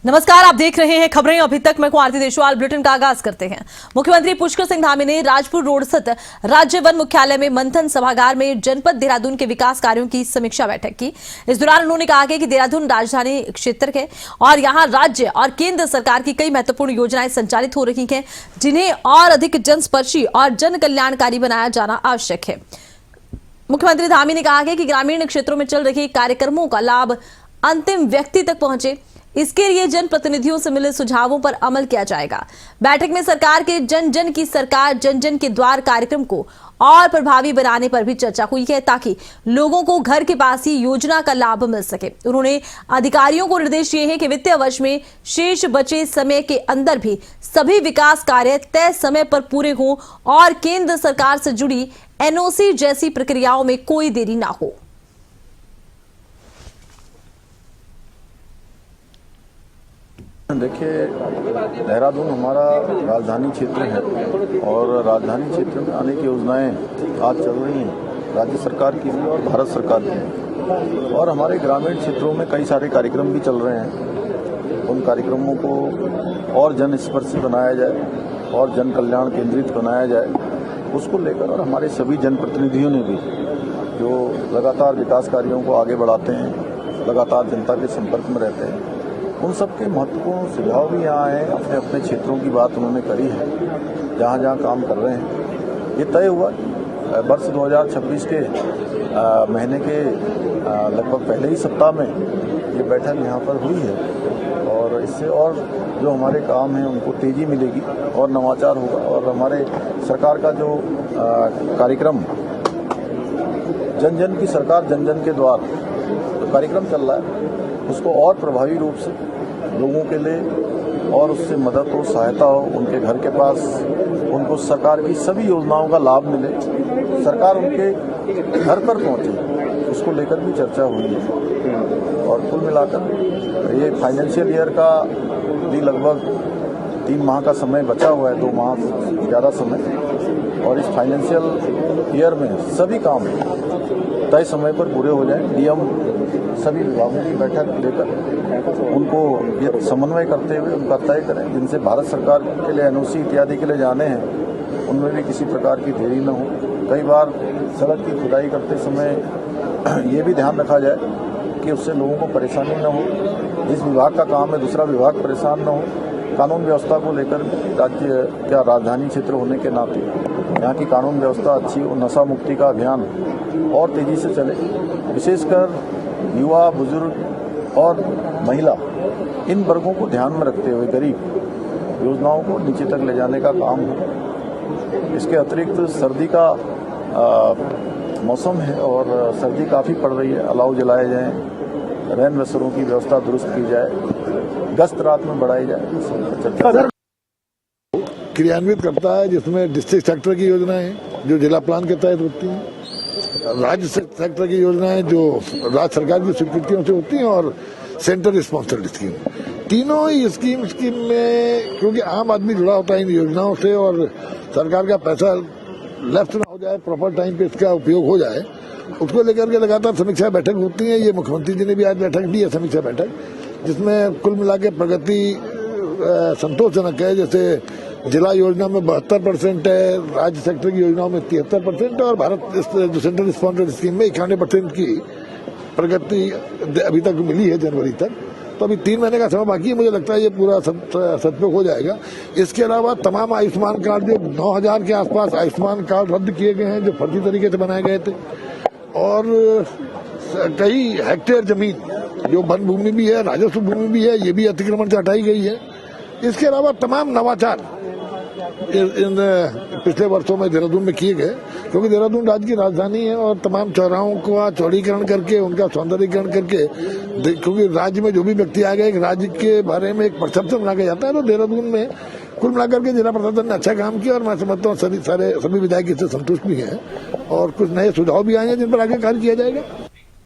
नमस्कार, आप देख रहे हैं खबरें। अभी तक मैं आरती देशवाल। बुलेटिन का आगाज करते हैं। मुख्यमंत्री पुष्कर सिंह धामी ने राजपुर रोड स्थित राज्य वन मुख्यालय में मंथन सभागार में जनपद देहरादून के विकास कार्यों की समीक्षा बैठक की। इस दौरान उन्होंने कहा कि देहरादून राजधानी क्षेत्र है और यहां राज्य और केंद्र सरकार की कई महत्वपूर्ण योजनाएं संचालित हो रही हैं, जिन्हें और अधिक जनस्पर्शी और जन कल्याणकारी बनाया जाना आवश्यक है। मुख्यमंत्री धामी ने कहा कि ग्रामीण क्षेत्रों में चल रहे कार्यक्रमों का लाभ अंतिम व्यक्ति तक पहुंचे, इसके लिए जनप्रतिनिधियों से मिले सुझावों पर अमल किया जाएगा। बैठक में सरकार के जन जन की सरकार जन जन के द्वार कार्यक्रम को और प्रभावी बनाने पर भी चर्चा हुई है, ताकि लोगों को घर के पास ही योजना का लाभ मिल सके। उन्होंने अधिकारियों को निर्देश दिए हैं कि वित्तीय वर्ष में शेष बचे समय के अंदर भी सभी विकास कार्य तय समय पर पूरे हों और केंद्र सरकार से जुड़ी एनओसी जैसी प्रक्रियाओं में कोई देरी ना हो। देखिए, देहरादून हमारा राजधानी क्षेत्र है और राजधानी क्षेत्र में अनेक योजनाएं आज चल रही हैं, राज्य सरकार की भी और भारत सरकार की। और हमारे ग्रामीण क्षेत्रों में कई सारे कार्यक्रम भी चल रहे हैं। उन कार्यक्रमों को और जन स्पर्शी बनाया जाए और जन कल्याण केंद्रित बनाया जाए, उसको लेकर और हमारे सभी जनप्रतिनिधियों ने भी जो लगातार विकास कार्यों को आगे बढ़ाते हैं, लगातार जनता के संपर्क में रहते हैं, उन सब के महत्वपूर्ण सुझाव भी यहाँ आए। अपने अपने क्षेत्रों की बात उन्होंने करी है, जहाँ जहाँ काम कर रहे हैं। ये तय हुआ वर्ष 2026 के महीने के लगभग पहले ही सप्ताह में ये बैठक यहाँ पर हुई है और इससे और जो हमारे काम हैं उनको तेजी मिलेगी और नवाचार होगा। और हमारे सरकार का जो कार्यक्रम जन जन की सरकार जन जन के द्वार जो कार्यक्रम चल रहा है, उसको और प्रभावी रूप से लोगों के लिए और उससे मदद हो, सहायता हो, उनके घर के पास उनको सरकार की सभी योजनाओं का लाभ मिले, सरकार उनके घर पर पहुंचे, उसको लेकर भी चर्चा हुई है। और कुल मिलाकर ये फाइनेंशियल ईयर का भी लगभग 3 माह का समय बचा हुआ है, 2 माह से ज़्यादा समय। और इस फाइनेंशियल ईयर में सभी काम तय समय पर पूरे हो जाएं। डीएम सभी विभागों की बैठक लेकर उनको ये समन्वय करते हुए उनका तय करें, जिनसे भारत सरकार के लिए एनओसी इत्यादि के लिए जाने हैं, उनमें भी किसी प्रकार की देरी न हो। कई बार सड़क की खुदाई करते समय ये भी ध्यान रखा जाए कि उससे लोगों को परेशानी न हो। जिस विभाग का काम है दूसरा विभाग परेशान न हो। कानून व्यवस्था को लेकर राज्य क्या राजधानी क्षेत्र होने के नाते यहाँ की कानून व्यवस्था अच्छी हो, नशा मुक्ति का अभियान और तेजी से चले। विशेषकर युवा, बुजुर्ग और महिला, इन वर्गों को ध्यान में रखते हुए गरीब योजनाओं को नीचे तक ले जाने का काम हो। इसके अतिरिक्त सर्दी का मौसम है और सर्दी काफ़ी पड़ रही है। अलाव जलाए जाएं, रैन बसेरों की व्यवस्था दुरुस्त की जाए, गश्त रात में बढ़ाई जाए। क्रियान्वित करता है, जिसमें डिस्ट्रिक्ट सेक्टर की योजनाएं जो जिला प्लान के तहत होती हैं, राज्य सेक्टर की योजनाएं जो राज्य सरकार की स्वीकृतियों से होती हैं और सेंट्रल स्पॉन्सर्ड स्कीम। तीनों ही स्कीम में क्योंकि आम आदमी जुड़ा होता है इन योजनाओं से और सरकार का पैसा लेफ्ट ना हो जाए, प्रॉपर टाइम पे इसका उपयोग हो जाए, उसको लेकर के लगातार समीक्षा बैठक होती है। ये मुख्यमंत्री जी ने भी आज बैठक दी है, समीक्षा बैठक, जिसमें कुल मिला के प्रगति संतोषजनक है। जैसे जिला योजना में 72% है, राज्य सेक्टर की योजनाओं में 73% है और भारत जो सेंट्रल स्पॉन्सर्ड स्कीम में 91% की प्रगति अभी तक मिली है जनवरी तक। तो अभी 3 महीने का समय बाकी है, मुझे लगता है ये पूरा सदुपयोग हो जाएगा। इसके अलावा तमाम आयुष्मान कार्ड जो 9000 के आसपास आयुष्मान कार्ड रद्द किए गए हैं, जो फर्जी तरीके से बनाए गए थे, और कई हेक्टेयर जमीन जो वन भूमि भी है, राजस्व भूमि भी है, ये भी अतिक्रमण से हटाई गई है। इसके अलावा तमाम नवाचार इन पिछले वर्षों में देहरादून में किए गए, क्योंकि देहरादून राज्य की राजधानी है और तमाम चौराहों का चौड़ीकरण करके उनका सौंदर्यीकरण करके, क्योंकि राज्य में जो भी व्यक्ति आ गए एक राज्य के बारे में एक परसेप्शन बना के जाता है, तो देहरादून में कुल मिलाकर के जिला प्रशासन ने अच्छा काम किया और मैं समझता हूँ सभी विधायक इससे संतुष्ट भी हैं और कुछ नए सुझाव भी आए हैं जिन पर आगे कार्य किया जाएगा।